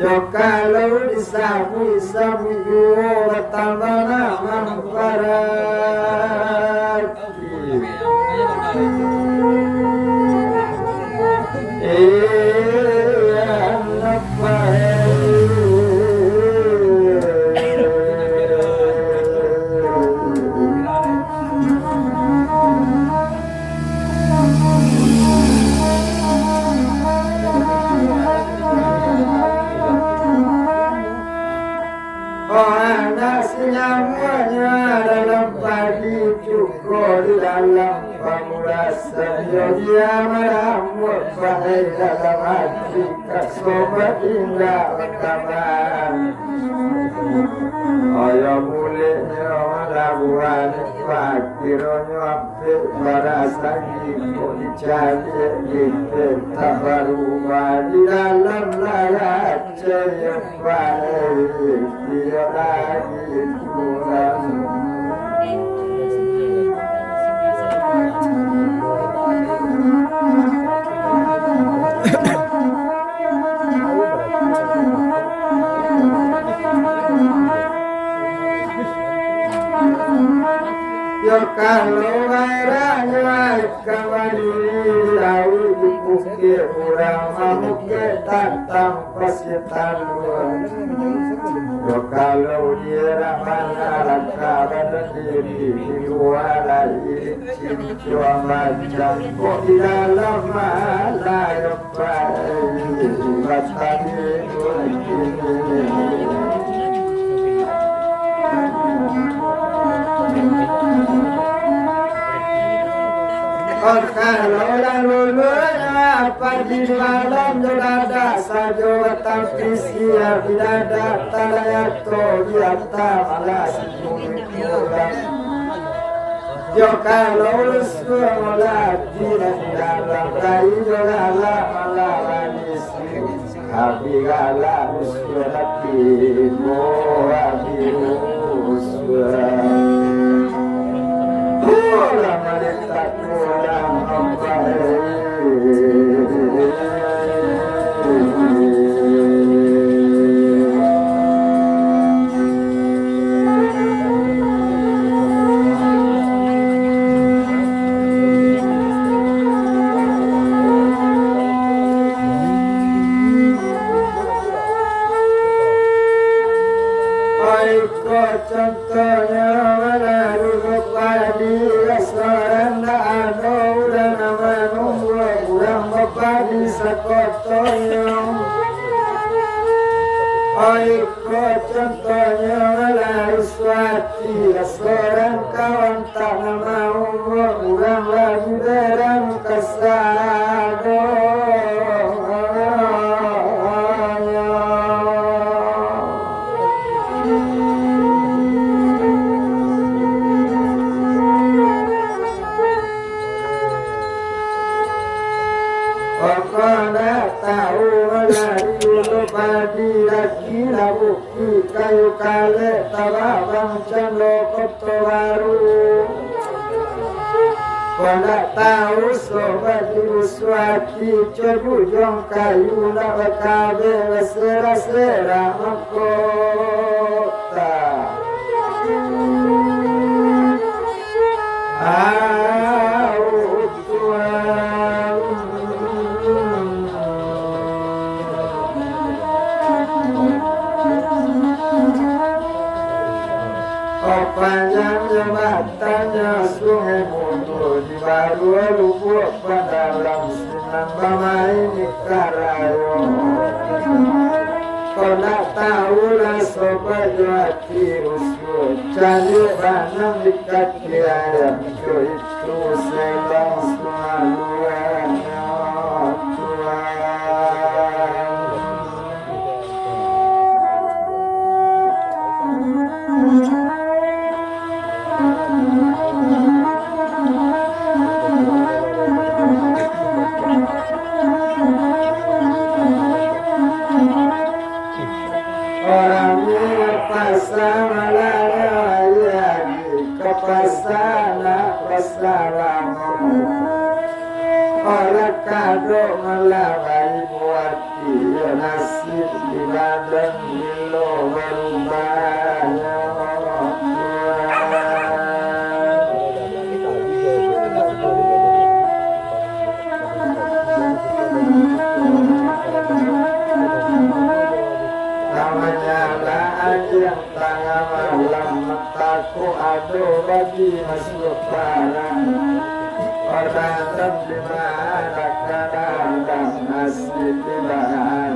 Yo kalau disapu-sapu tambana mangparat anak semuanya dalam padi cukup di dalam pemulasan dia meramut bahaya dalam hati kesobat indah rekaman ayo mulainya melabuhan pakironyo api barasan ibu dicari ibu tak berubah di dalam larat cepat dia lagi kurang yo kalau airnya kembali lalu dipukir kurang mamukir tantang pasitan yo kalau dia mana rakaran diri di luar air cinta macam kok di dalam malah yo batani kalau lalu apa di dalam ada saja tapi siap ada talaya to biata malas yo kalau sekolah di dalam kayu jala manis habis gala sekolah timo habis Ora maleta kurang contohnya melalui padi restoran ada udah nama nunggu kurang padi sekotonya aiko contohnya melalui suati restoran kawan tak nama kurang lagi dalam kesado padi lagi labuki kayu kale tababang calo koto baru pada tahu sobat diuswati cebujong kayu nak kabe sera-sera makota panjang jembatannya sungai mundur di baru lubuk pada langsungan bamai di karayo kau nak tahu lah sobat jati usul cari banang di kaki ayam itu selang semaluannya Orang kado melawai buati nasib di badan bilo berubahnya namanya yang tangan malam mataku aduh bagi masuk barang orang di mana kadang nasib di badan